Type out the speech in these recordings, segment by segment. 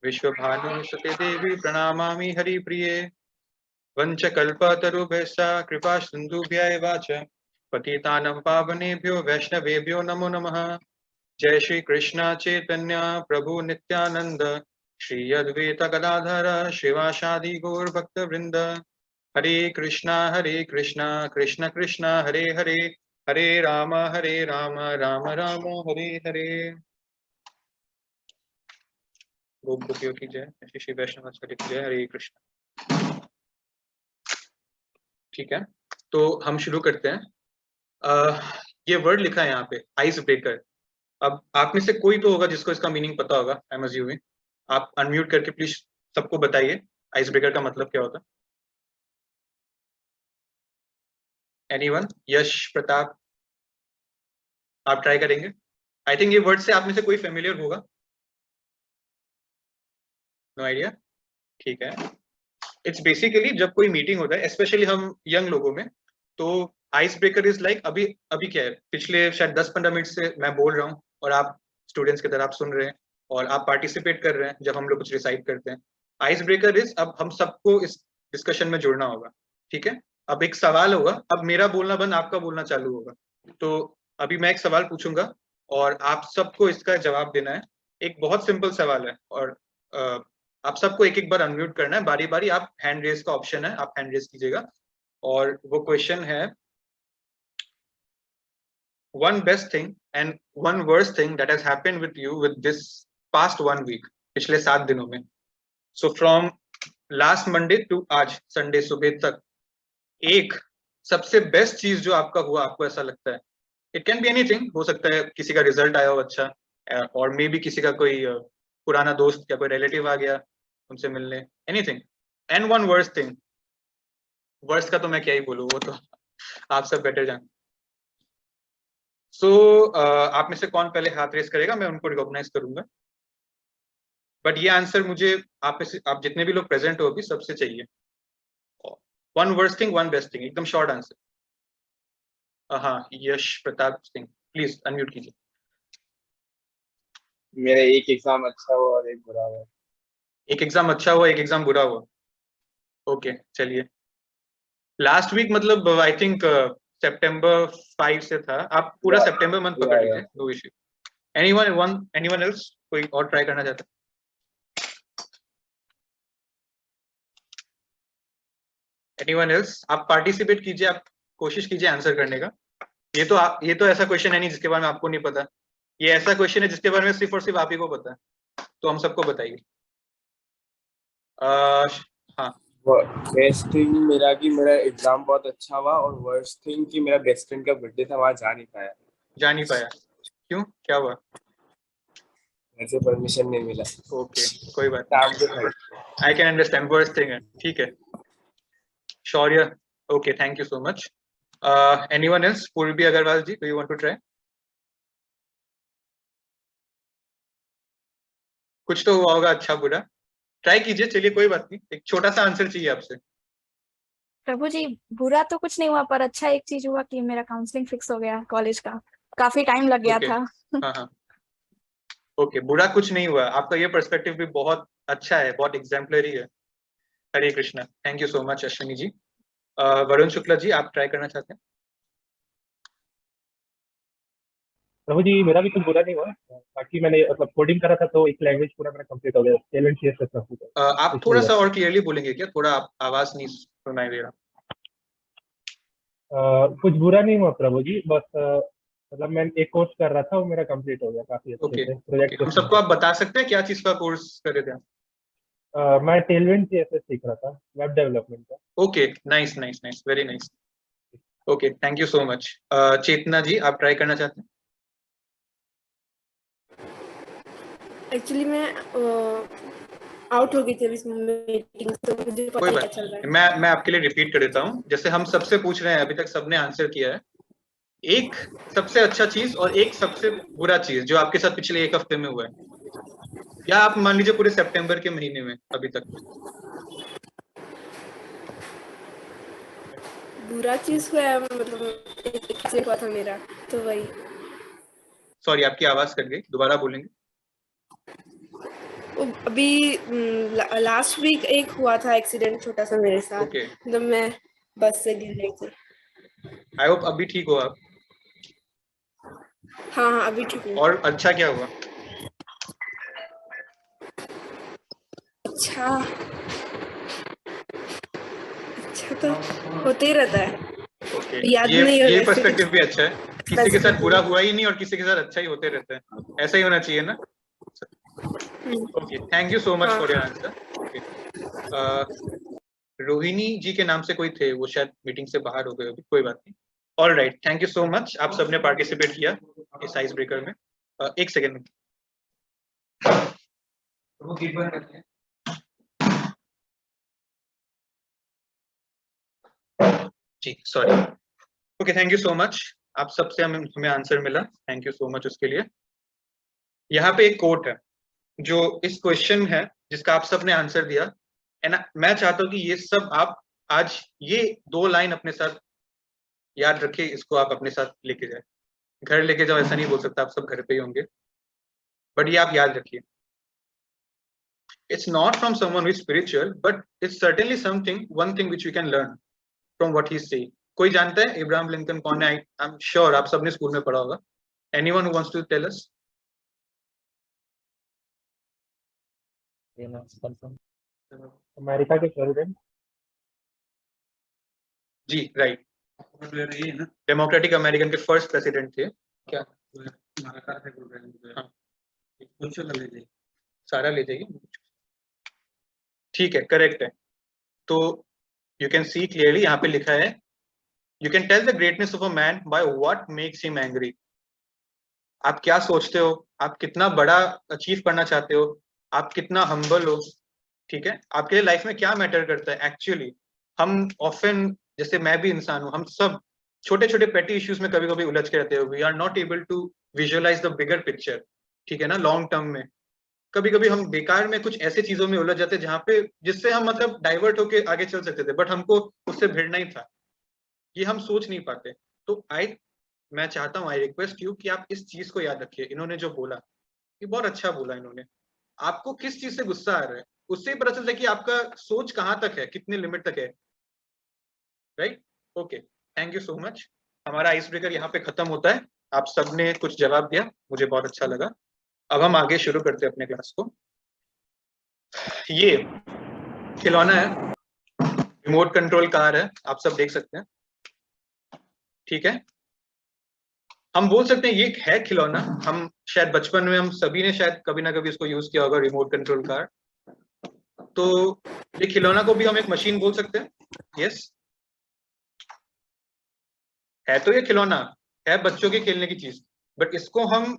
विश्वभानुसुते देवी प्रणमामि हरिप्रिये। वंशकल्पतरुभ्यश्च कृपा सिन्धुभ्यैव च पतितानं पावनेभ्यो वैष्णवेभ्यो नमो नमः। जय श्री कृष्ण चैतन्य प्रभु नित्यानंद श्री अद्वैत गदाधर शिवासादि गौर भक्त वृंद। हरे कृष्णा कृष्ण कृष्ण हरे हरे, हरे राम राम राम हरे हरे। गोप गोपियों की जय, श्री श्री वैष्णव की जय। हरे कृष्ण। ठीक है, तो हम शुरू करते हैं। ये वर्ड लिखा है यहाँ पे, आइस ब्रेकर। अब आप में से कोई तो होगा जिसको इसका मीनिंग पता होगा, आई एम अज्यूमिंग। आप अनम्यूट करके प्लीज सबको बताइए आइस ब्रेकर का मतलब क्या होता है। एनीवन? यश, प्रताप, आप ट्राई करेंगे? आई थिंक ये वर्ड से आप में से कोई फेमिलियर होगा। No idea? ठीक है। इट्स बेसिकली जब कोई मीटिंग होता है, स्पेशली हम यंग लोगों में, तो आइस ब्रेकर इज लाइक अभी अभी क्या है, पिछले शायद 10-15 मिनट से मैं बोल रहा हूँ और आप स्टूडेंट्स की तरह आप सुन रहे हैं और आप पार्टिसिपेट कर रहे हैं जब हम लोग कुछ रिसाइट करते हैं। आइस ब्रेकर इज अब हम सबको इस डिस्कशन में जुड़ना होगा। ठीक है, अब एक सवाल होगा, अब मेरा बोलना बंद, आपका बोलना चालू होगा। तो अभी मैं एक सवाल पूछूंगा और आप सबको इसका जवाब देना है। एक बहुत सिंपल सवाल है और आप सबको एक एक बार अनम्यूट करना है बारी बारी। आप हैंड रेज का ऑप्शन है, आप हैंड रेज कीजिएगा। और वो क्वेश्चन है, one best thing and one worst thing that has happened with you with this past 1 week, पिछले 7 दिनों में। So from last Monday to आज संडे सुबह तक, एक सबसे बेस्ट चीज जो आपका हुआ, आपको ऐसा लगता है। इट कैन बी एनीथिंग, हो सकता है किसी का रिजल्ट आया हो अच्छा, और मे बी किसी का कोई पुराना दोस्त या कोई रिलेटिव आ गया उनसे मिलने, anything. And one worst thing, worst का तो मैं क्या ही बोलूं, वो तो आप सब बेटर जान। सो आप में से कौन पहले हाथ रेस करेगा, मैं उनको रिकॉग्नाइज करूंगा। बट ये आंसर मुझे आप जितने भी लोग प्रेजेंट हो अभी सबसे चाहिए। One worst thing, one best thing, एकदम शॉर्ट आंसर। हाँ, यश प्रताप सिंह, प्लीज अनम्यूट कीजिए। मेरा एक एग्जाम अच्छा हुआ और एक बुरा हुआ। एक एग्जाम अच्छा हुआ, एक एग्जाम बुरा हुआ। ओके, चलिए। लास्ट वीक मतलब आई थिंक सितंबर 5 से था, आप पूरा सितंबर मंथ पकड़ लीजिए, नो इश्यू। एनीवन एल्स, कोई और ट्राई करना चाहता है? एनीवन एल्स, आप पार्टिसिपेट कीजिए, आप कोशिश कीजिए आंसर करने का। ये तो ऐसा क्वेश्चन है नहीं जिसके बारे में आपको नहीं पता। ये ऐसा क्वेश्चन है जिसके बारे में सिर्फ और सिर्फ आप ही को पता है, तो हम सबको बताइए। हाँ, बेस्ट थिंग मेरा कि मेरा एग्जाम बहुत अच्छा हुआ, और वर्स्ट थिंग कि मेरा बेस्ट फ्रेंड का बर्थडे था, वहां जा नहीं पाया। जा नहीं पाया? क्यों, क्या हुआ? ऐसे परमिशन नहीं मिला। ओके, कोई बात काम के नहीं, भाई। I can understand, worst thing है, ठीक है। Shaurya, okay, thank you so much. Anyone else? Purvi Agarwal ji, do you want to try? कुछ तो हुआ होगा अच्छा बुरा, ट्राई कीजिए, चलिए कोई बात नहीं, एक छोटा सा आंसर चाहिए आपसे। प्रभु जी, बुरा तो कुछ नहीं हुआ, पर अच्छा एक चीज हुआ कि मेरा काउंसलिंग फिक्स हो गया कॉलेज का। काफी टाइम लग गया था। हाँ हाँ, ओके, बुरा कुछ नहीं हुआ। आपका ये पर्सपेक्टिव भी बहुत अच्छा है, बहुत एग्जाम्पलरी है। Hare Krishna, thank you so much Ashwini ji. Varun Shukla ji, आप ट्राई करना चाहते हैं? प्रभु जी, मेरा भी कुछ बुरा नहीं हुआ। बाकी मैंने मतलब कोडिंग करा था तो एक लैंग्वेज पूरा मेरा कंप्लीट हो गया, टेलेंट सीएसएस कंप्लीट हो गया। आप थोड़ा सा और क्लियरली बोलेंगे क्या? थोड़ा आवाज नहीं सुनाई दे रहा। कुछ बुरा नहीं हुआ प्रभु जी, बस मतलब मैं एक कोर्स कर रहा था, वो मेरा कंप्लीट हो गया काफी अच्छे ओके, से। प्रोजेक्ट हम सबको आप बता सकते हैं क्या चीज का कोर्स कर रहे थे आप? मैं टेलविंड सीएसएस सीख रहा था, वेब डेवलपमेंट का। Okay, nice nice nice, very nice. Okay, thank you so much. Chetna ji, आप ट्राई करना चाहते हैं? एक्चुअली मैं आउट हो गई थी इस मीटिंग, तो मुझे पता कोई नहीं बात क्या चल रहा है। मैं आपके लिए रिपीट कर देता हूँ, जैसे हम सबसे पूछ रहे हैं, अभी तक सबने आंसर किया है। एक सबसे अच्छा चीज और एक सबसे बुरा चीज जो आपके साथ पिछले 1 हफ्ते में हुआ है, या आप मान लीजिए पूरे सितंबर के महीने में अभी तक। बुरा चीज हुआ है, मतलब एक से हुआ था मेरा, तो वही। सॉरी, आपकी आवाज कट गई, दोबारा बोलेंगे? अभी लास्ट वीक एक हुआ था एक्सीडेंट छोटा सा मेरे साथ, ओके, मतलब मैं बस से गिर गई थी। आई होप अभी ठीक हो आप। हाँ हाँ अभी ठीक हूँ। और अच्छा क्या हुआ? अच्छा अच्छा तो होते ही रहता है, ओके, याद नहीं हो ये रहा पर्सपेक्टिव भी अच्छा है, किसी के साथ बुरा specifically। हुआ ही नहीं और किसी के साथ अच्छा ही होते रहता है, ऐसा ही होना चाहिए ना। Okay, thank you so much हाँ for your answer. Okay, Rohini ji के नाम से कोई थे, वो शायद मीटिंग से बाहर हो गए अभी, कोई बात नहीं। All right, thank you so much, आप सबने पार्टिसिपेट किया इस आइस ब्रेकर में। एक सेकेंड, जी sorry. Okay, thank you so much, आप सबसे हमें आंसर मिला, थैंक यू सो मच उसके लिए। यहाँ पे एक कोट है जो इस क्वेश्चन है जिसका आप सबने आंसर दिया, एंड मैं चाहता हूँ कि ये सब आप आज ये 2 लाइन अपने साथ याद रखिए, इसको आप अपने साथ लेके जाए, घर लेके जाओ ऐसा नहीं बोल सकता, आप सब घर पे ही होंगे, बट ये आप याद रखिए। It's not from someone who is spiritual, but it's certainly something, one thing which we can learn from what he's saying. कोई जानता है इब्राहिम लिंकन कौन है? I'm sure आप सबने स्कूल में पढ़ा होगा। Anyone who wants to tell us? America के प्रेसिडेंट। जी राइट, डेमोक्रेटिक अमेरिकन के फर्स्ट प्रेसिडेंट थे क्या? हाँ, सारा ले जाइए, ठीक है, करेक्ट है। तो यू कैन सी क्लियरली यहाँ पे लिखा है, you can tell the greatness of a man by what makes him angry. आप क्या सोचते हो, आप कितना बड़ा अचीव करना चाहते हो, आप कितना हम्बल हो, ठीक है, आपके लिए लाइफ में क्या मैटर करता है एक्चुअली। हम ऑफन, जैसे मैं भी इंसान हूं, हम सब छोटे छोटे पेटी इश्यूज में कभी कभी उलझ के रहते हो, we are not able to visualise the bigger picture, ठीक है ना, लॉन्ग टर्म में। कभी कभी हम बेकार में कुछ ऐसे चीजों में उलझ जाते हैं जहां पे, जिससे हम मतलब डाइवर्ट होके आगे चल सकते थे, बट हमको उससे भिड़ना ही था, ये हम सोच नहीं पाते। तो मैं चाहता हूँ, आई रिक्वेस्ट यू कि आप इस चीज को याद रखिए। इन्होंने जो बोला, ये बहुत अच्छा बोला इन्होंने। आपको किस चीज से गुस्सा आ रहा है, उससे ही पता चलता है कि आपका सोच कहाँ तक है, कितने लिमिट तक है, right? Okay, thank you so much, हमारा आइस ब्रेकर यहाँ पे खत्म होता है। आप सबने कुछ जवाब दिया, मुझे बहुत अच्छा लगा। अब हम आगे शुरू करते हैं अपने क्लास को। ये खिलौना है, रिमोट कंट्रोल कार है, आप सब देख सकते हैं, ठीक है। हम बोल सकते हैं ये है खिलौना, हम शायद बचपन में हम सभी ने शायद कभी ना कभी इसको यूज किया होगा, रिमोट कंट्रोल कार। तो ये खिलौना को भी हम एक मशीन बोल सकते हैं, यस। है तो ये खिलौना, है बच्चों के खेलने की चीज, बट इसको हम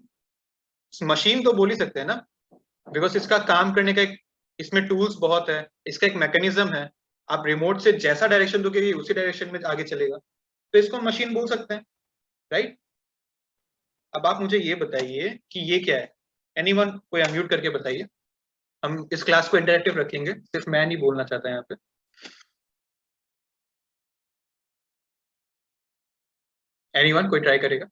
मशीन तो बोल ही सकते हैं ना, बिकॉज इसका काम करने का एक, इसमें टूल्स बहुत है, इसका एक मैकेनिज्म है, आप रिमोट से जैसा डायरेक्शन दोगे ये उसी डायरेक्शन में आगे चलेगा, तो इसको मशीन बोल सकते हैं, राइट? अब आप मुझे ये बताइए कि ये क्या है, एनीवन कोई अनम्यूट करके बताइए। हम इस क्लास को इंटरेक्टिव रखेंगे, सिर्फ मैं नहीं बोलना चाहता यहाँ पे। एनीवन कोई ट्राई करेगा?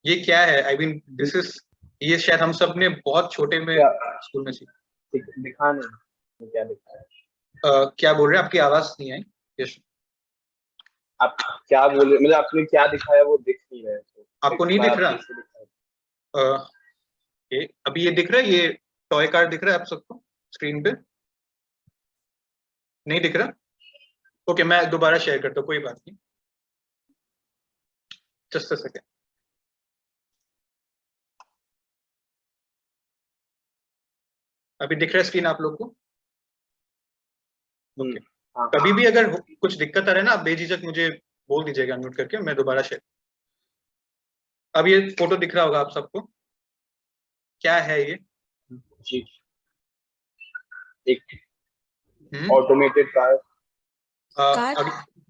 ये क्या है? आई मीन दिस इज, ये शायद हम सब ने बहुत छोटे में स्कूल में सीखा। दिखा नहीं क्या दिखा है? क्या बोल रहे हैं, आपकी आवाज नहीं आई यश। आप क्या बोले, मतलब आपने क्या दिखाया वो दिख नहीं रहा है, तो आपको नहीं दिख रहा? ये अभी ये दिख रहा है, ये टॉय कार दिख रहा है आप सबको स्क्रीन पे? नहीं दिख रहा? ओके, मैं दोबारा शेयर करता हूँ, कोई बात नहीं, जस्ट अ सेकेंड। अभी दिख रहा है स्क्रीन आप लोग को? ओके, हाँ। कभी भी अगर कुछ दिक्कत आ रहा है ना, आप बेझिझक मुझे बोल दीजिएगा अनम्यूट करके, मैं दोबारा शेयर। अब ये फोटो दिख रहा होगा आप सबको, क्या है ये? जी, एक ऑटोमेटेड कार।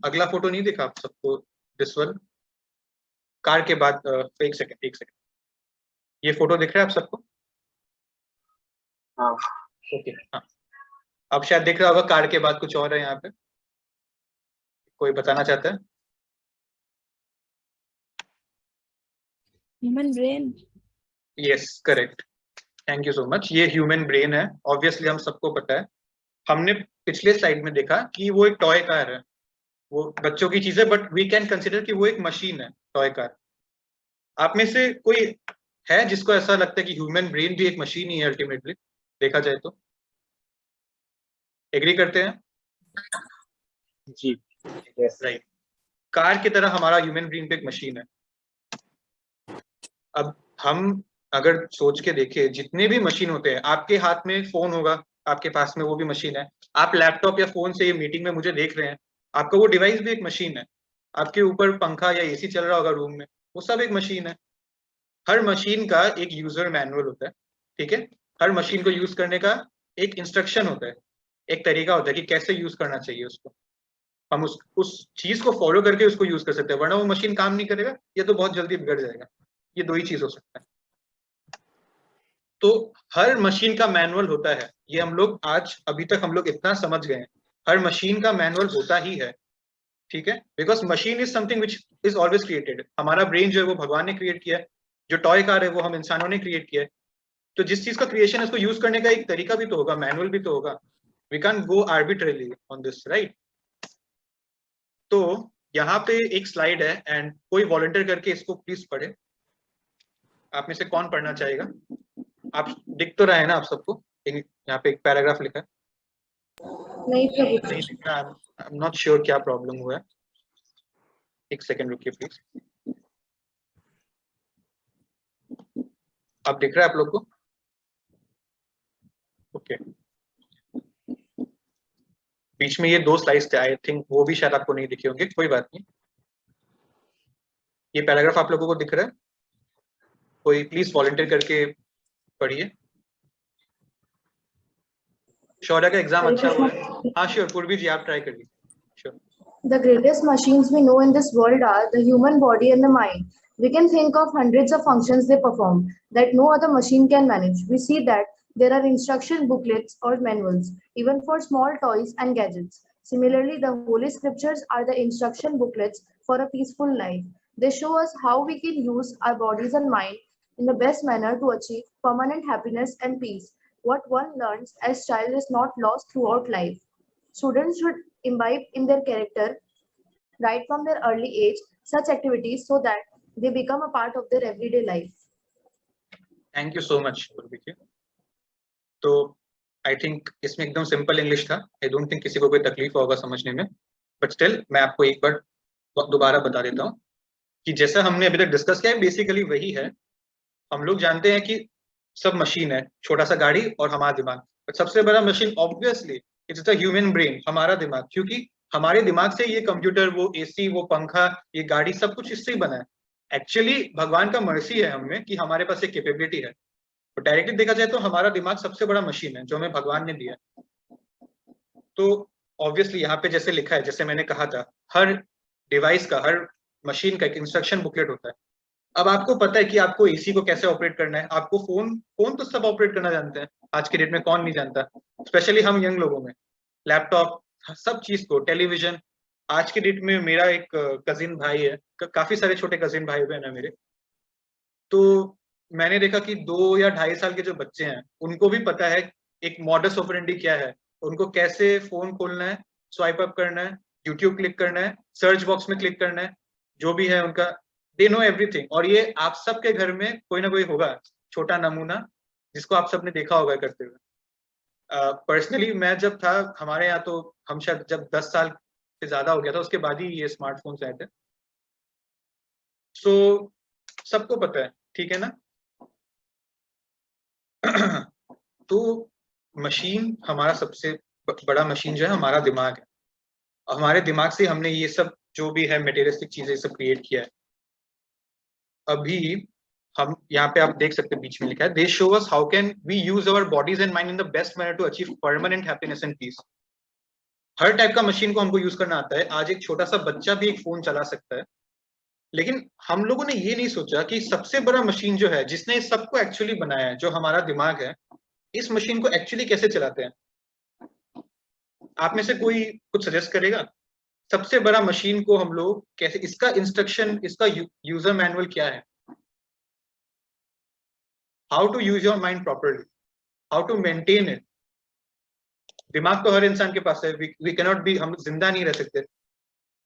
अगला फोटो नहीं दिखा आप सबको? दिस वन, कार के बाद एक सेकंड, ये फोटो दिख रहा है आप सबको? हाँ ओके, हाँ, अब शायद दिख रहा होगा कार के बाद कुछ और है यहाँ पे, कोई बताना चाहता है? Human brain. Yes correct, thank you so much. ये ह्यूमन ब्रेन है, ऑब्वियसली हम सबको पता है। हमने पिछले स्लाइड में देखा कि वो एक टॉय कार है, वो बच्चों की चीज है, बट वी कैन कंसिडर कि वो एक मशीन है, टॉय कार। आप में से कोई है जिसको ऐसा लगता है कि ह्यूमन ब्रेन भी एक मशीन ही है अल्टीमेटली, देखा जाए तो? एग्री करते हैं? जी यस राइट। कार की तरह हमारा ह्यूमन ब्रेन भी एक मशीन है। अब हम अगर सोच के देखें, जितने भी मशीन होते हैं, आपके हाथ में फोन होगा, आपके पास में, वो भी मशीन है। आप लैपटॉप या फोन से ये मीटिंग में मुझे देख रहे हैं, आपका वो डिवाइस भी एक मशीन है। आपके ऊपर पंखा या एसी चल रहा होगा रूम में, वो सब एक मशीन है। हर मशीन का एक यूजर मैनुअल होता है, ठीक है? हर मशीन को यूज करने का एक इंस्ट्रक्शन होता है, एक तरीका होता है कि कैसे यूज करना चाहिए उसको। हम उस चीज को फॉलो करके उसको यूज कर सकते हैं, वरना वो मशीन काम नहीं करेगा, ये तो बहुत जल्दी बिगड़ जाएगा। ये दो ही चीज हो सकता है। तो हर मशीन का मैनुअल होता है, ये हम लोग आज अभी तक हम लोग इतना समझ गए हैं, हर मशीन का मैनुअल होता ही है, ठीक है? Because machine is something which is always created. हमारा ब्रेन जो है वो भगवान ने क्रिएट किया है, जो टॉय कार है वो हम इंसानों ने क्रिएट किया है। तो जिस चीज का क्रिएशन है उसको यूज करने का एक तरीका भी तो होगा, मैनुअल भी तो होगा। We can go arbitrarily on this, right? तो यहाँ पे एक स्लाइड है, एंड कोई वॉलंटियर करके इसको प्लीज पढ़े। आप में से कौन पढ़ना चाहेगा? आप दिख तो रहा है ना आप सबको? यहाँ पे एक पैराग्राफ लिखा है। नहीं प्रभु नहीं दिख रहा, आई एम नॉट श्योर क्या प्रॉब्लम हुआ है। एक सेकंड रुकिए प्लीज। अब दिख रहा है आप लोग को? ओके। बीच में ये दो स्लाइड्स थे, आई थिंक वो भी शायद आपको नहीं दिखे होंगे, कोई बात नहीं। ये पैराग्राफ आप लोगों को दिख रहा है? कोई प्लीज वॉलंटियर करके पढ़िए। शौर्य का एग्जाम अच्छा हुआ है? हाँ श्योर, पूर्वी जी आप ट्राई करिए। Sure. The greatest machines we know in this world are the human body and the mind. We can think of hundreds of functions they perform that no other machine can manage. We see that there are instruction booklets or manuals, even for small toys and gadgets. Similarly, the Holy Scriptures are the instruction booklets for a peaceful life. They show us how we can use our bodies and mind in the best manner to achieve permanent happiness and peace. What one learns as child is not lost throughout life. Students should imbibe in their character right from their early age such activities so that they become a part of their everyday life. Thank you so much पूर्वी जी। तो I think इसमें एकदम simple English था, I don't think किसी को कोई तकलीफ होगा समझने में, बट स्टिल मैं आपको एक बार दोबारा बता देता हूँ कि जैसा हमने अभी तक डिस्कस किया है बेसिकली वही है। हम लोग जानते हैं कि सब मशीन है, छोटा सा गाड़ी और हमारा दिमाग, बट सबसे बड़ा machine obviously it's the human brain, हमारा दिमाग। क्योंकि हमारे दिमाग से ये कंप्यूटर, वो एसी, वो पंखा, ये गाड़ी, सब कुछ इससे ही बना है। एक्चुअली भगवान का मर्सी है हमें कि हमारे पास एक कैपेबिलिटी है। तो डायरेक्टली देखा जाए तो हमारा दिमाग सबसे बड़ा मशीन है जो हमें भगवान ने दिया है। तो ऑब्वियसली यहाँ पे जैसे लिखा है, जैसे मैंने कहा था, हर डिवाइस का, हर मशीन का एक इंस्ट्रक्शन बुकलेट होता है। अब आपको पता है कि आपको एसी को कैसे ऑपरेट करना है, आपको फोन तो सब ऑपरेट करना जानते हैं, आज के डेट में कौन नहीं जानता, स्पेशली हम यंग लोगों में। लैपटॉप, सब चीज को, टेलीविजन। आज के डेट में मेरा एक कजिन भाई है, काफी सारे छोटे कजिन भाई बहन है मेरे, तो मैंने देखा कि 2 या 2.5 साल के जो बच्चे हैं उनको भी पता है एक मॉडस ऑपरेंडी क्या है, उनको कैसे फोन खोलना है, स्वाइप अप करना है, यूट्यूब क्लिक करना है, सर्च बॉक्स में क्लिक करना है, जो भी है उनका, दे नो एवरीथिंग। और ये आप सबके घर में कोई ना कोई होगा छोटा नमूना जिसको आप सबने देखा होगा करते हुए। पर्सनली मैं जब था हमारे यहाँ, तो हम शायद जब 10 साल से ज्यादा हो गया था उसके बाद ही ये स्मार्टफोन्स आए थे। सो सबको पता है, ठीक है ना? तो मशीन, हमारा सबसे बड़ा मशीन जो है हमारा दिमाग है। हमारे दिमाग से हमने ये सब जो भी है मटेरियलिस्टिक चीजें सब क्रिएट किया है। अभी हम यहाँ पे आप देख सकते हैं बीच में लिखा है, they show us how can we use our bodies and mind in the best manner to achieve permanent happiness and peace. हर टाइप का मशीन को हमको यूज करना आता है। आज एक छोटा सा बच्चा भी एक फोन चला सकता है, लेकिन हम लोगों ने ये नहीं सोचा कि सबसे बड़ा मशीन जो है, जिसने इस सबको एक्चुअली बनाया है, जो हमारा दिमाग है, इस मशीन को एक्चुअली कैसे चलाते हैं। आप में से कोई कुछ सजेस्ट करेगा? सबसे बड़ा मशीन को हम लोग कैसे, इसका इंस्ट्रक्शन, इसका यूजर मैनुअल क्या है? How to use your mind properly, how to maintain it. दिमाग तो हर इंसान के पास है, वी कैनॉट बी, हम जिंदा नहीं रह सकते,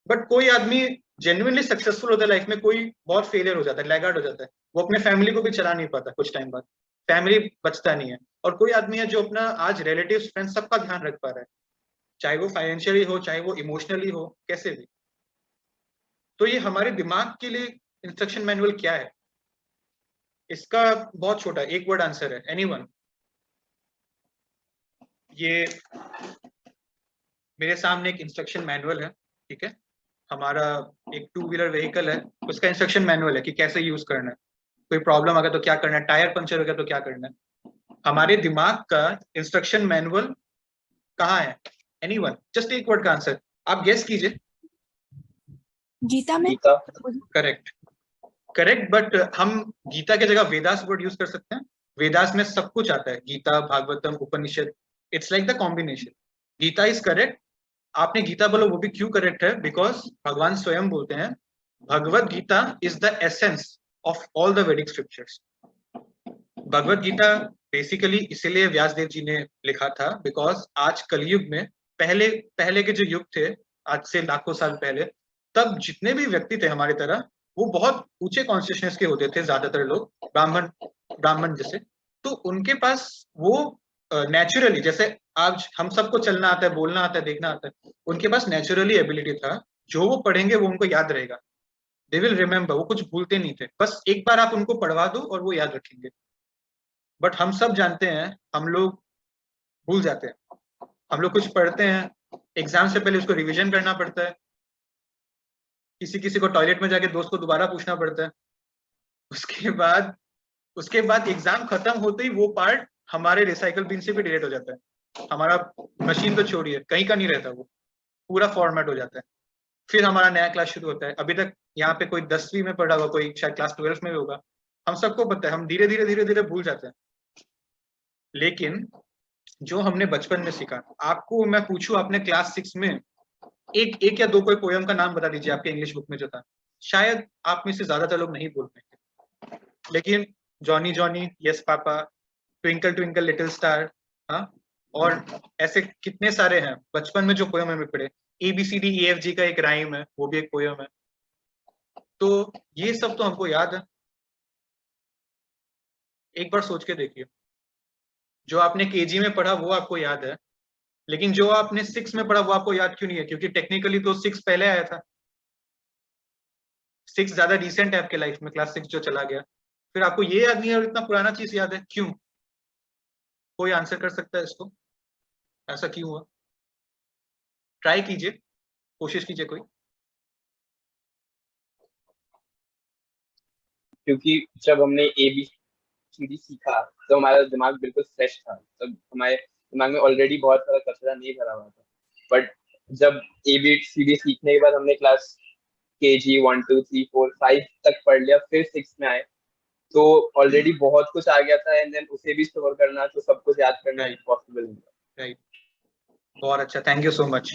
बट कोई आदमी जेन्युइनली सक्सेसफुल होता है लाइफ में, कोई बहुत फेलियर हो जाता है, लैगार्ड हो जाता है, वो अपने फैमिली को भी चला नहीं पाता, कुछ टाइम बाद फैमिली बचता नहीं है। और कोई आदमी है जो अपना आज रिलेटिव्स फ्रेंड्स सबका ध्यान रख पा रहा है, चाहे वो फाइनेंशियली हो, चाहे वो इमोशनली हो, कैसे भी। तो ये हमारे दिमाग के लिए इंस्ट्रक्शन मैनुअल क्या है, इसका बहुत छोटा एक वर्ड आंसर है, एनीवन। ये मेरे सामने एक इंस्ट्रक्शन मैनुअल है, ठीक है, हमारा एक 2 व्हीलर व्हीकल है, उसका इंस्ट्रक्शन मैनुअल है कि कैसे यूज करना है, कोई प्रॉब्लम आ गया तो क्या करना है, टायर पंचर हो गया तो क्या करना है। हमारे दिमाग का इंस्ट्रक्शन मैनुअल कहाँ है, एनीवन? जस्ट एक वर्ड का आंसर आप गेस कीजिए। गीता में। गीता। करेक्ट, करेक्ट, बट हम गीता के जगह वेदास वर्ड यूज कर सकते हैं। वेदास में सब कुछ आता है, Gita, Bhagavatam, Upanishad, it's like the combination. Gita is correct. आपने गीता बोलो वो भी क्यों करेक्ट है, बिकॉज भगवान स्वयं बोलते हैं Bhagavad Gita is the essence of all the Vedic scriptures. Bhagavad Gita basically इसीलिए व्यासदेव जी ने लिखा था बिकॉज आज कलयुग में, पहले के जो युग थे, आज से लाखों साल पहले, तब जितने भी व्यक्ति थे हमारी तरह, वो बहुत ऊंचे कॉन्शियसनेस के होते थे, ज्यादातर लोग ब्राह्मण जैसे। तो उनके पास वो नेचुरली, जैसे आज हम सबको चलना आता है, बोलना आता है, देखना आता है, उनके पास नेचुरली एबिलिटी था, जो वो पढ़ेंगे वो उनको याद रहेगा, दे विल रिमेम्बर, वो कुछ भूलते नहीं थे, बस एक बार आप उनको पढ़वा दो और वो याद रखेंगे। बट हम सब जानते हैं, हम लोग भूल जाते हैं, हम लोग कुछ पढ़ते हैं, एग्जाम से पहले उसको रिवीजन करना पड़ता है, किसी को टॉयलेट में जाके दोस्त को दोबारा पूछना पड़ता है, उसके बाद एग्जाम खत्म होते ही वो पार्ट हमारे रिसाइकल बिन से भी डिलीट हो जाता है, हमारा मशीन तो छोड़िए कहीं का नहीं रहता, वो पूरा फॉर्मेट हो जाता है। फिर हमारा नया क्लास शुरू होता है। अभी तक यहाँ पे कोई 10वीं में पढ़ा हुआ, कोई शायद क्लास 12th में भी होगा, हम सबको पता है, हम धीरे धीरे भूल जाते हैं। लेकिन जो हमने बचपन में सीखा, आपको मैं पूछूं, आपने क्लास 6 में एक या दो कोई पोयम का नाम बता दीजिए आपके इंग्लिश बुक में जो था, शायद आप में से ज्यादातर लोग नहीं बोल पाएंगे, लेकिन Johnny Johnny, yes papa, twinkle twinkle little star, हाँ, और ऐसे कितने सारे हैं बचपन में जो पोयम हमें पढ़े। ABCDEFG का एक राइम है, वो भी एक पोयम है। तो ये सब तो हमको याद है। एक बार सोच के देखिए, जो आपने KG में पढ़ा वो आपको याद है, लेकिन जो आपने 6 में पढ़ा वो आपको याद क्यों नहीं है? क्योंकि टेक्निकली तो 6 पहले आया था, 6 ज्यादा रिसेंट है आपके लाइफ में, क्लास 6 जो चला गया, फिर आपको ये याद नहीं है और इतना पुराना चीज याद है, क्यों? कोई आंसर कर सकता है इसको, ऐसा क्यों हुआ? ट्राई कीजिए, कोशिश कीजिए कोई। क्योंकि जब हमने ABCD सीखा तो हमारा दिमाग बिल्कुल फ्रेश था, तब हमारे दिमाग में ऑलरेडी बहुत सारा कचरा नहीं भरा हुआ था। बट जब ABCD सीखने के बाद हमने क्लास KG 1 2 3 4 5 तक पढ़ लिया, फिर 6 में आए तो ऑलरेडी बहुत कुछ आ गया था, एंड देन उसे भी स्टोर करना, तो सब कुछ याद करना इम्पॉसिबल नहीं था। राइट, बहुत अच्छा, थैंक यू सो मच।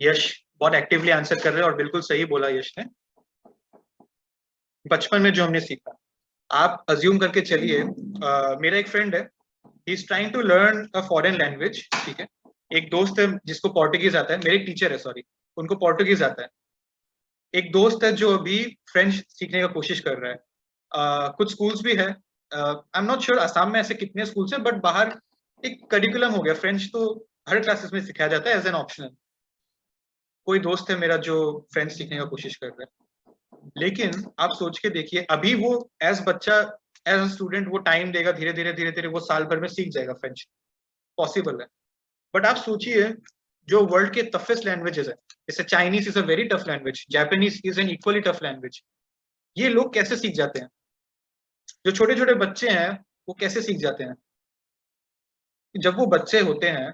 यश बहुत एक्टिवली आंसर कर रहे हैं और बिल्कुल सही बोला यश ने। बचपन में जो हमने सीखा, आप अज्यूम करके चलिए, मेरा एक फ्रेंड है, he is trying to learn a foreign language, ठीक है। एक दोस्त है जिसको पोर्टुगीज आता है, मेरे टीचर है सॉरी, उनको पोर्टुगीज आता है। एक दोस्त है जो अभी फ्रेंच सीखने का कोशिश कर रहा है। कुछ स्कूल्स भी है, आई एम नॉट श्योर असम में ऐसे कितने स्कूल्स हैं, बट बाहर एक करिकुलम हो गया, फ्रेंच तो हर क्लासेस में सिखाया जाता है एज एन ऑप्शनल। कोई दोस्त है मेरा जो फ्रेंच सीखने का कोशिश कर रहा है, लेकिन आप सोच के देखिए, अभी वो एज बच्चा, एज अ स्टूडेंट वो टाइम देगा, धीरे धीरे वो साल भर में सीख जाएगा फ्रेंच, पॉसिबल है। बट आप सोचिए, जो वर्ल्ड के टफेस्ट लैंग्वेजेस है, जैसे Chinese is a very tough language, Japanese is an equally tough language, ये लोग कैसे सीख जाते हैं? जो छोटे छोटे बच्चे हैं वो कैसे सीख जाते हैं? जब वो बच्चे होते हैं,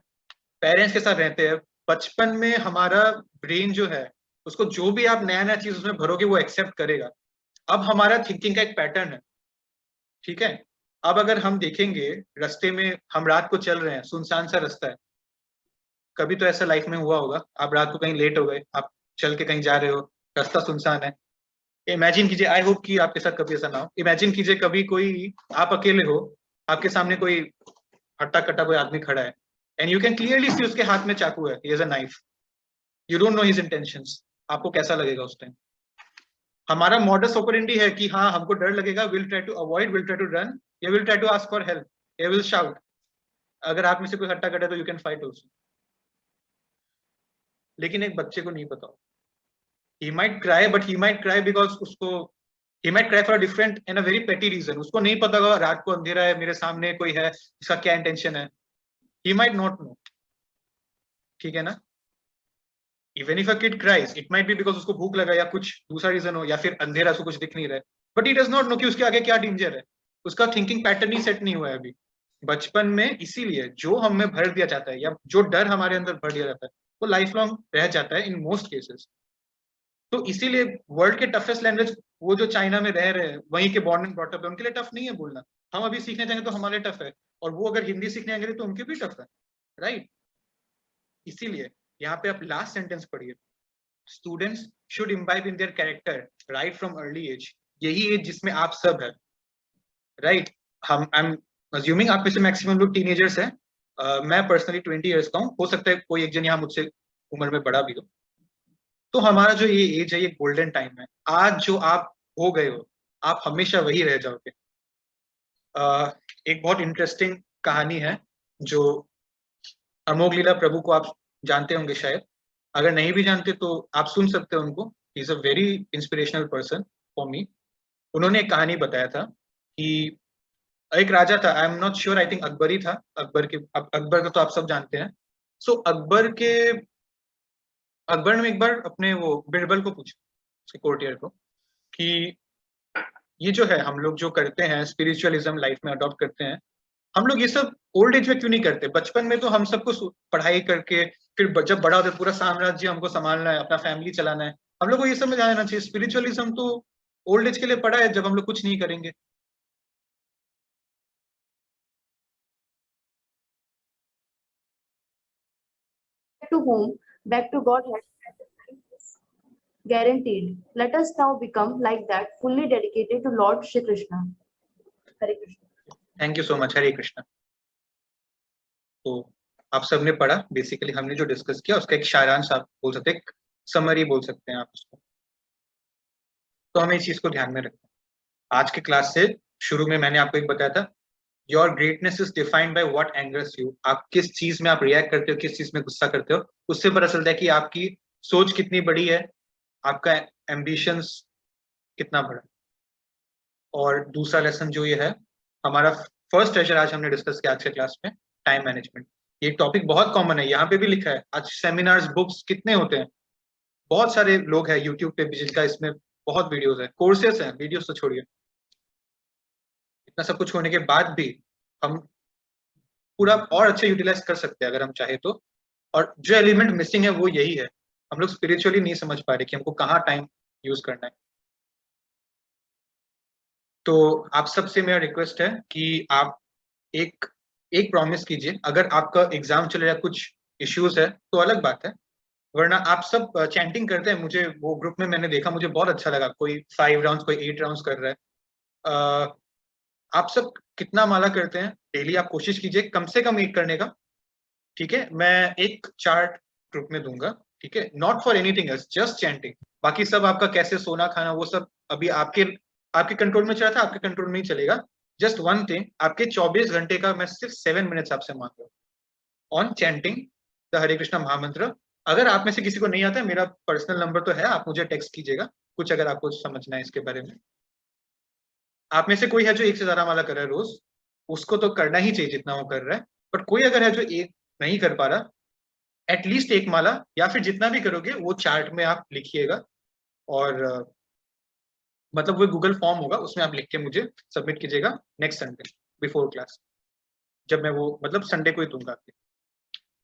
पेरेंट्स के साथ रहते हैं, बचपन में हमारा ब्रेन जो है, उसको जो भी आप नया नया चीज उसमें भरोगे वो एक्सेप्ट करेगा। अब हमारा थिंकिंग का एक पैटर्न है, ठीक है। अब अगर हम देखेंगे रास्ते में, हम रात को चल रहे हैं, सुनसान सा रास्ता है, कभी तो ऐसा लाइफ में हुआ होगा, आप रात को कहीं लेट हो गए, आप चल के कहीं जा रहे हो, रास्ता सुनसान है। इमेजिन कीजिए, आई होप कि आपके साथ कभी ऐसा ना हो, इमेजिन कीजिए कभी कोई, आप अकेले हो आपके सामने कोई हट्टा कट्टा कोई आदमी खड़ा है and you can clearly see उसके हाथ में चाकू है, he has a knife, you don't know his intentions, आपको कैसा लगेगा उस टाइम? हमारा मॉडस ऑपरेंडी है कि हाँ हमको डर लगेगा, will try to avoid, will try to run, या will try to ask for help, या विल शाउट। अगर आप में से कोई हट्टा कट्टा तो यू कैन फाइट ऑल्सो। लेकिन एक बच्चे को नहीं पता, he might cry, but he might cry because उसको he might cry for a different and a very petty reason। उसको नहीं पता होगा रात को अंधेरा है, मेरे सामने कोई है, इसका क्या इंटेंशन है, he might not know, ठीक है ना? Even if a kid cries, it might be because उसको भूख लगा या कुछ दूसरा रीजन हो, या फिर अंधेरा उसको कुछ दिख नहीं रहा है, but he does not know कि उसके आगे क्या डेंजर है, उसका थिंकिंग पैटर्न ही सेट नहीं हुआ है अभी बचपन में। इसीलिए जो हमें भर दिया जाता है या जो डर हमारे अंदर भर दिया जाता है वो लाइफ लॉन्ग रह जाता है इन मोस्ट केसेस। तो इसीलिए वर्ल्ड के टफेस्ट लैंग्वेज, वो जो चाइना में रह रहे हैं, वहीं के बॉर्न एंड ब्रॉट अप है, उनके लिए टफ नहीं है बोलना। हम अभी सीखने जाएंगे तो हमारे टफ है, और वो अगर हिंदी सीखने आएंगे तो उनके भी टफ है, राइट? इसीलिए यहाँ पे आप लास्ट सेंटेंस पढ़िए, students should imbibe in their character right from early age. यही एज जिसमें आप सब है, राइट? हम आई एम अज्यूमिंग आप में से मैक्सिमम लोग टीनेजर्स हैं। मैं पर्सनली 20 ईयर्स का हूँ, हो सकता है कोई एक जन यहाँ मुझसे उम्र में बड़ा भी हो। तो हमारा जो ये एज है, ये गोल्डन टाइम है। आज जो आप हो गए हो, आप हमेशा वही रह जाओगे। एक बहुत इंटरेस्टिंग कहानी है जो अमोघ लीला प्रभु को आप जानते होंगे शायद, अगर नहीं भी जानते तो आप सुन सकते हो उनको। He is a very inspirational person for me. उन्होंने एक कहानी बताया था कि एक राजा था, I am not sure, I think Akbar ही था। अकबर को तो आप सब जानते हैं। सो अकबर ने एक बार अपने वो बिरबल को पूछा, उसके कोर्टियर को, कि ये जो है हम लोग जो करते हैं स्पिरिचुअलिज्म लाइफ में अडॉप्ट करते हैं, हम लोग ये सब ओल्ड एज में क्यों नहीं करते? बचपन में तो हम सबको पढ़ाई करके फिर जब बड़ा होता है पूरा साम्राज्य हमको संभालना है, अपना फैमिली चलाना है, हम लोग को ये सब में जाना चाहिए। स्पिरिचुअलिज्म तो ओल्ड एज के लिए पढ़ा है जब हम लोग कुछ नहीं करेंगे। To whom back to God has guaranteed. Let us now become like that, fully dedicated to Lord Shri Krishna. Hare Krishna. Thank you so much. Hare Krishna. तो आप सबने पढ़ा, बेसिकली हमने जो डिस्कस किया उसका एक सारांश आप बोल सकते हैं, एक समरी बोल सकते हैं आप उसको। तो हमें इस चीज को ध्यान में रखना है। आज के क्लास से शुरू में मैंने आपको एक बताया था, your greatness is defined by what angers you. आप किस चीज में आप रिएक्ट करते हो, किस चीज में गुस्सा करते हो, उससे पता चलता है कि आपकी सोच कितनी बड़ी है, आपका एम्बिशंस कितना बड़ा है। और दूसरा लेसन जो ये है, हमारा फर्स्ट ट्रेजर आज हमने डिस्कस किया आज के क्लास में, टाइम मैनेजमेंट। ये टॉपिक बहुत कॉमन है, यहाँ पे भी लिखा है। आज सेमिनार्स बुक्स कितने होते हैं, बहुत सारे लोग हैं यूट्यूब पे भी जिनका इसमें बहुत वीडियोस है, कोर्सेस हैं, वीडियोस तो छोड़िए। इतना सब कुछ होने के बाद भी हम पूरा और अच्छे यूटिलाइज कर सकते हैं अगर हम चाहे तो। और जो एलिमेंट मिसिंग है वो यही है, हम लोग स्पिरिचुअली नहीं समझ पा रहे कि हमको कहाँ टाइम यूज करना है। तो आप सबसे मेरा रिक्वेस्ट है कि आप एक प्रॉमिस कीजिए, अगर आपका एग्जाम चल रहा है, कुछ इश्यूज है तो अलग बात है, वरना आप सब चैंटिंग करते हैं। मुझे वो ग्रुप में मैंने देखा, मुझे बहुत अच्छा लगा, कोई 5 राउंड्स, कोई 8 राउंड्स कर रहा है। आप सब कितना माला करते हैं डेली, आप कोशिश कीजिए कम से कम 8 करने का, ठीक है? मैं एक चार्ट ग्रुप में दूंगा, ठीक है? Not for anything else, just chanting. बाकी सब आपका कैसे सोना खाना वो सब अभी आपके कंट्रोल में चला था, आपके कंट्रोल में ही चलेगा। जस्ट वन थिंग, आपके 24 घंटे का मैं सिर्फ 7 मिनट्स आपसे मांग रहा हूँ ऑन चैंटिंग द हरे कृष्णा महामंत्र। अगर आप में से किसी को नहीं आता है, मेरा पर्सनल नंबर तो है, आप मुझे टेक्स्ट कीजिएगा कुछ अगर आपको समझना है इसके बारे में। आप में से कोई है जो 1 से ज्यादा माला कर रहा है रोज, उसको तो करना ही चाहिए जितना वो कर रहा है। बट कोई अगर है जो 1 नहीं कर पा रहा, एटलीस्ट 1 माला, या फिर जितना भी करोगे वो चार्ट में आप लिखिएगा, और मतलब वो गूगल फॉर्म होगा, उसमें आप लिख के मुझे सबमिट कीजिएगा नेक्स्ट संडे बिफोर क्लास, जब मैं वो मतलब संडे को ही दूंगा।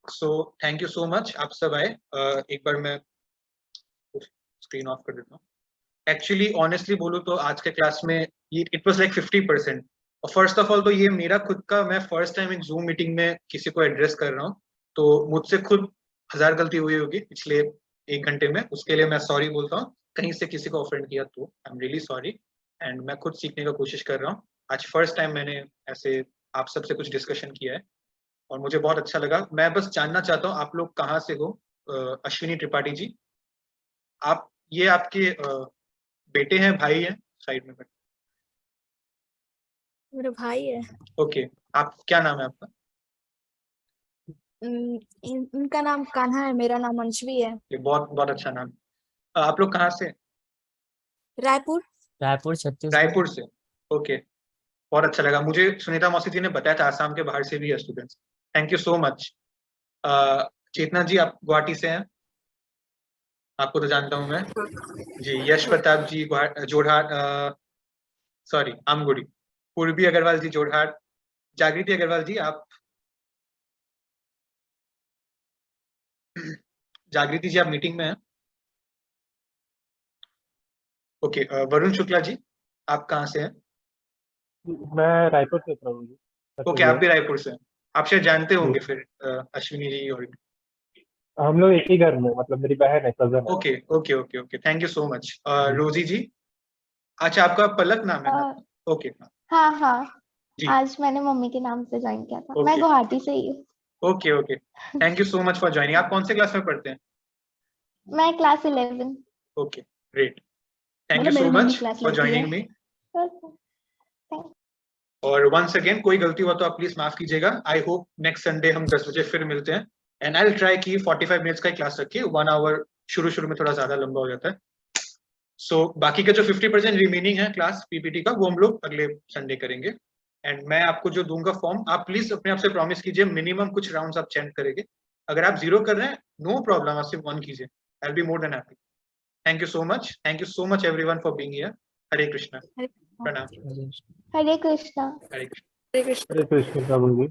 So thank you so much, आप सब आए। एक बार मैं स्क्रीन ऑफ कर देता हूँ। एक्चुअली ऑनेस्टली बोलूँ तो आज के क्लास में ये इट वाज लाइक 50%। और फर्स्ट ऑफ ऑल तो ये मेरा खुद का, मैं फर्स्ट टाइम एक जूम मीटिंग में किसी को एड्रेस कर रहा हूँ, तो मुझसे खुद 1000 गलती हुई होगी पिछले 1 घंटे में। उसके लिए मैं सॉरी बोलता हूँ, कहीं से किसी को ऑफेंड किया तो I am really sorry. And मैं खुद सीखने का कोशिश कर रहा हूँ। आज फर्स्ट टाइम मैंने ऐसे आप सबसे कुछ डिस्कशन किया है और मुझे बहुत अच्छा लगा। मैं बस जानना चाहता हूँ आप लोग कहाँ से हो। अश्विनी त्रिपाठी जी, आप ये आपके बेटे हैं, भाई हैं? साइड में बैठे। मेरा भाई है। ओके, आप क्या नाम है आपका? इनका नाम कान्हा है, मेरा नाम अंशवी है। ये बहुत बहुत अच्छा नाम। आप लोग कहाँ से? रायपुर। रायपुर छत्तीसगढ़। रायपुर से। ओके, बहुत अच्छा लगा मुझे। सुनीता मौसी जी ने बताया था आसाम के बाहर से भी है students. Thank you so much. Chetna ji, आप गुवाहाटी से हैं? आपको तो जानता हूँ मैं जी। यश प्रताप जी जोरहाट, सॉरी आमगुड़ी। पूर्वी अग्रवाल जी जोरहाट। जागृति अग्रवाल जी आप? जागृति जी आप मीटिंग में हैं? ओके, वरुण शुक्ला जी आप कहाँ से हैं? मैं रायपुर से प्रभु जी। ओके, आप भी रायपुर से हैं। आप शायद जानते जी। होंगे फिर अश्विनी जी और। हम लोग एक ही घर में, मतलब मेरी बहन है, कजन है। Okay okay okay okay, thank you so much. रोजी जी, अच्छा आपका पलक नाम है ना? ओके हाँ हाँ, जी। आज मैंने मम्मी के नाम से ज्वाइन किया था। मैं ओके गुवाहाटी से ही हूँ। Okay okay, thank you so much for joining. आप कौन से क्लास में पढ़ते हैं? मैं class 11। Okay great, thank you मतलब सो मेरी मम्मी मच क्लास फॉर लेती है। Joining me. और वंस अगेन कोई गलती हुआ तो आप प्लीज माफ कीजिएगा। आई होप नेक्स्ट संडे हम 10 बजे फिर मिलते हैं। एंड आई विल ट्राई कि 45 मिनट्स का क्लास रखिए, 1 आवर शुरू में थोड़ा ज्यादा लंबा हो जाता है। सो बाकी का जो 50% रिमेनिंग है क्लास पीपीटी का, वो हम लोग अगले संडे करेंगे। एंड मैं आपको जो दूंगा फॉर्म, आप प्लीज अपने आप से प्रॉमिस कीजिए मिनिमम कुछ राउंड्स आप चेंज करेंगे। अगर आप 0 कर रहे हैं नो प्रॉब्लम, आप सिर्फ 1 कीजिए, I will be more than happy. Thank you so much, thank you so much everyone for being here. Hare Krishna, प्रणाम। हरे कृष्णा। हरे कृष्णा। हरे कृष्ण। हरे कृष्ण प्रभु जी।